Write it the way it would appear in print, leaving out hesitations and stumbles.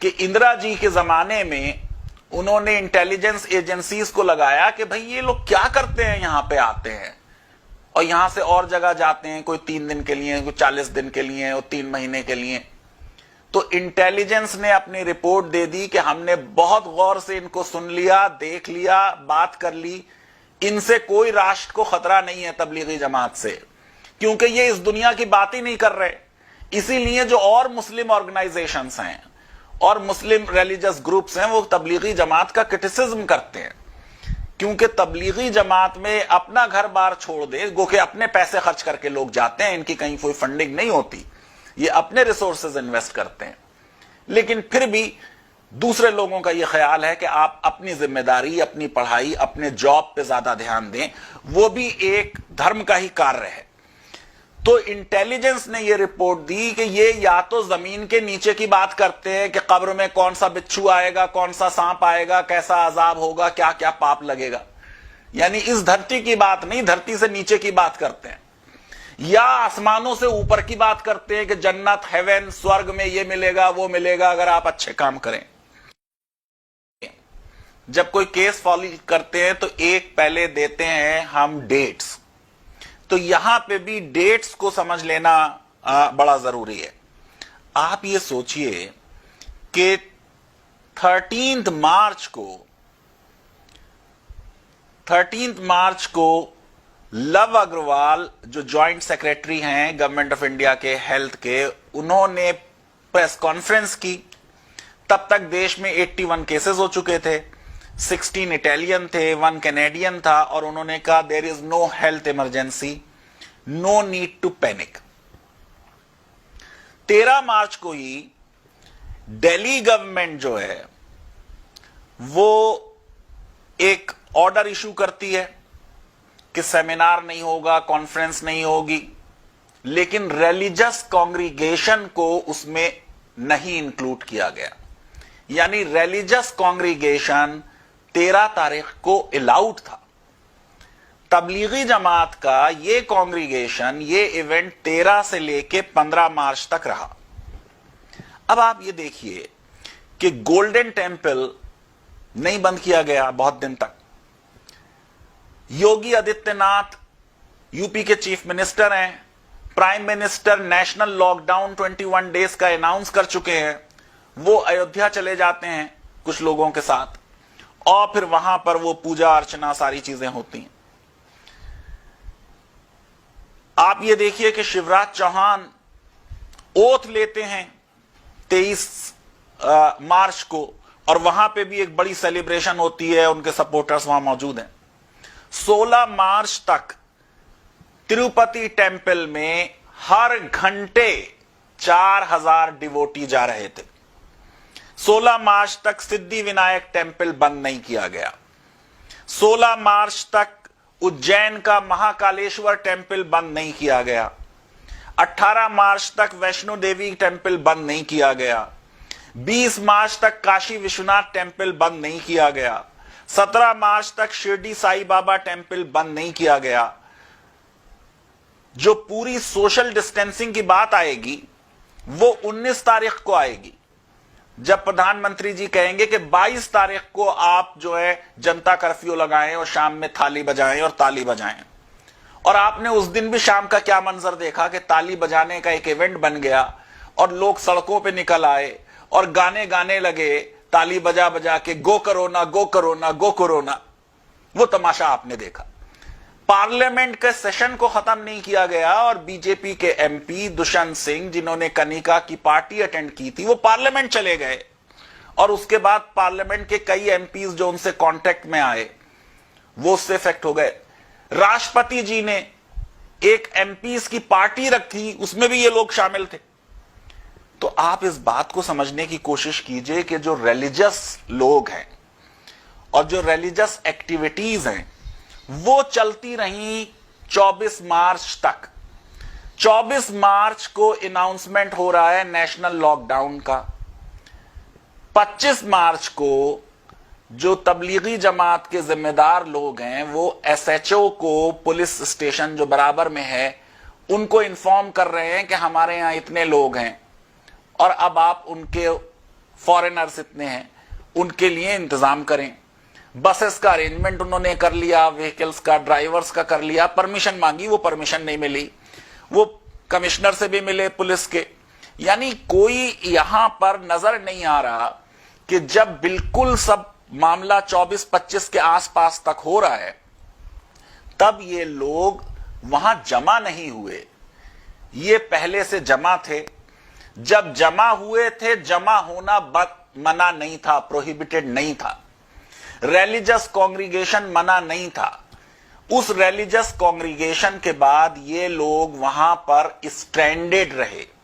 कि इंदिरा जी के जमाने में उन्होंने इंटेलिजेंस एजेंसीज को लगाया कि भाई ये लोग क्या करते हैं, यहां पे आते हैं और यहां से और जगह जाते हैं, कोई 3 दिन के लिए, कोई 40 दिन के लिए और 3 महीने के लिए। तो इंटेलिजेंस ने अपनी रिपोर्ट दे दी कि हमने बहुत गौर से इनको सुन लिया, देख लिया, बात कर ली, इनसे कोई राष्ट्र को खतरा नहीं है तबलीगी जमात से, क्योंकि ये इस दुनिया की बात ही नहीं कर रहे। इसीलिए जो और मुस्लिम ऑर्गेनाइजेशंस हैं और मुस्लिम रिलीजियस ग्रुप्स हैं वो तबलीगी जमात का क्रिटिसिज्म करते हैं, क्योंकि तबलीगी जमात में अपना घर बार छोड़ दे, गो के अपने पैसे खर्च करके लोग जाते हैं, इनकी कहीं कोई फंडिंग नहीं होती, ये अपने रिसोर्सेज इन्वेस्ट करते हैं। लेकिन फिर भी दूसरे लोगों का यह ख्याल है कि आप अपनी जिम्मेदारी, अपनी पढ़ाई, अपने जॉब पे ज्यादा ध्यान दें, वो भी एक धर्म का ही कार्य है। तो इंटेलिजेंस ने यह रिपोर्ट दी कि ये या तो जमीन के नीचे की बात करते हैं कि कब्र में कौन सा बिच्छू आएगा, कौन सा सांप आएगा, कैसा अजाब होगा, क्या क्या पाप लगेगा, यानी इस धरती की बात नहीं, धरती से नीचे की बात करते हैं, या आसमानों से ऊपर की बात करते हैं कि जन्नत, हेवन, स्वर्ग में ये मिलेगा, वो मिलेगा अगर आप अच्छे काम करें। जब कोई केस फॉलो करते हैं तो एक पहले देते हैं हम डेट्स, तो यहां पे भी डेट्स को समझ लेना बड़ा जरूरी है। आप ये सोचिए कि 13 मार्च को लव अग्रवाल जो जॉइंट सेक्रेटरी हैं गवर्नमेंट ऑफ इंडिया के हेल्थ के, उन्होंने प्रेस कॉन्फ्रेंस की। तब तक देश में 81 केसेस हो चुके थे, 16 इटालियन थे, 1 कैनेडियन था, और उन्होंने कहा there is no health emergency, no need to panic. 13 March को ही दिल्ली गवर्नमेंट जो है वो एक ऑर्डर इशू करती है कि सेमिनार नहीं होगा, कॉन्फ्रेंस नहीं होगी, लेकिन रिलीजियस कांग्रीगेशन को उसमें नहीं इंक्लूड किया गया। यानी रिलीजियस कांग्रीगेशन 13 तारीख को अलाउड था। तबलीगी जमात का ये कांग्रीगेशन, ये इवेंट 13 से लेके 15 मार्च तक रहा। अब आप ये देखिए कि गोल्डन टेम्पल नहीं बंद किया गया बहुत दिन तक। योगी आदित्यनाथ यूपी के चीफ मिनिस्टर हैं, prime minister national lockdown 21 days का अनाउंस कर चुके हैं। वो अयोध्या चले जाते हैं कुछ लोगों के साथ और फिर वहां पर वो पूजा अर्चना सारी चीजें होती हैं। आप ये देखिए कि शिवराज चौहान ओथ लेते हैं 23 मार्च को, और वहां पे भी एक बड़ी सेलिब्रेशन होती है, उनके सपोर्टर्स वहां मौजूद हैं। 16 मार्च तक तिरुपति टेम्पल में हर घंटे 4000 डिवोटी जा रहे थे। 16 मार्च तक सिद्धि विनायक टेम्पल बंद नहीं किया गया। 16 मार्च तक उज्जैन का महाकालेश्वर टेम्पल बंद नहीं किया गया। 18 मार्च तक वैष्णो देवी टेम्पल बंद नहीं किया गया। 20 मार्च तक काशी विश्वनाथ टेम्पल बंद नहीं किया गया। 17 मार्च तक शिरडी साई बाबा टेम्पल बंद नहीं किया गया। जो पूरी सोशल डिस्टेंसिंग की बात आएगी वो 19 तारीख को आएगी, जब प्रधानमंत्री जी कहेंगे कि 22 तारीख को आप जो है जनता कर्फ्यू लगाएं और शाम में थाली बजाएं और ताली बजाएं। और आपने उस दिन भी शाम का क्या मंजर देखा कि ताली बजाने का एक इवेंट बन गया और लोग सड़कों पे निकल आए और गाने गाने लगे, ताली बजा बजा के, गो कोरोना, गो कोरोना, गो कोरोना। वो तमाशा आपने देखा। पार्लियामेंट के सेशन को खत्म नहीं किया गया और बीजेपी के एमपी दुष्यंत सिंह, जिन्होंने कनिका की पार्टी अटेंड की थी, वो पार्लियामेंट चले गए। और उसके बाद पार्लियामेंट के कई एमपीज जो उनसे कांटेक्ट में आए वो उससे इफेक्ट हो गए। राष्ट्रपति जी ने एक एमपीज की पार्टी रखी, उसमें भी ये लोग शामिल थे। तो आप इस बात को समझने की कोशिश कीजिए कि जो रिलीजियस लोग हैं और जो रिलीजियस एक्टिविटीज हैं वो चलती रही 24 मार्च तक। 24 मार्च को अनाउंसमेंट हो रहा है नेशनल लॉकडाउन का। 25 मार्च को जो तबलीगी जमात के जिम्मेदार लोग हैं वो एसएचओ को, पुलिस स्टेशन जो बराबर में है, उनको इन्फॉर्म कर रहे हैं कि हमारे यहां इतने लोग हैं और अब आप उनके फॉरेनर्स इतने हैं, उनके लिए इंतजाम करें। बसेस का अरेंजमेंट उन्होंने कर लिया, व्हीकल्स का, ड्राइवर्स का कर लिया, परमिशन मांगी, वो परमिशन नहीं मिली, वो कमिश्नर से भी मिले पुलिस के। यानी कोई यहां पर नजर नहीं आ रहा कि जब बिल्कुल सब मामला 24-25 के आसपास तक हो रहा है, तब ये लोग वहां जमा नहीं हुए। ये पहले से जमा थे। जब जमा हुए थे, जमा होना मना नहीं था, प्रोहिबिटेड नहीं था। रिलीजियस कांग्रीगेशन मना नहीं था। उस रिलीजियस कांग्रीगेशन के बाद ये लोग वहां पर स्ट्रैंडेड रहे।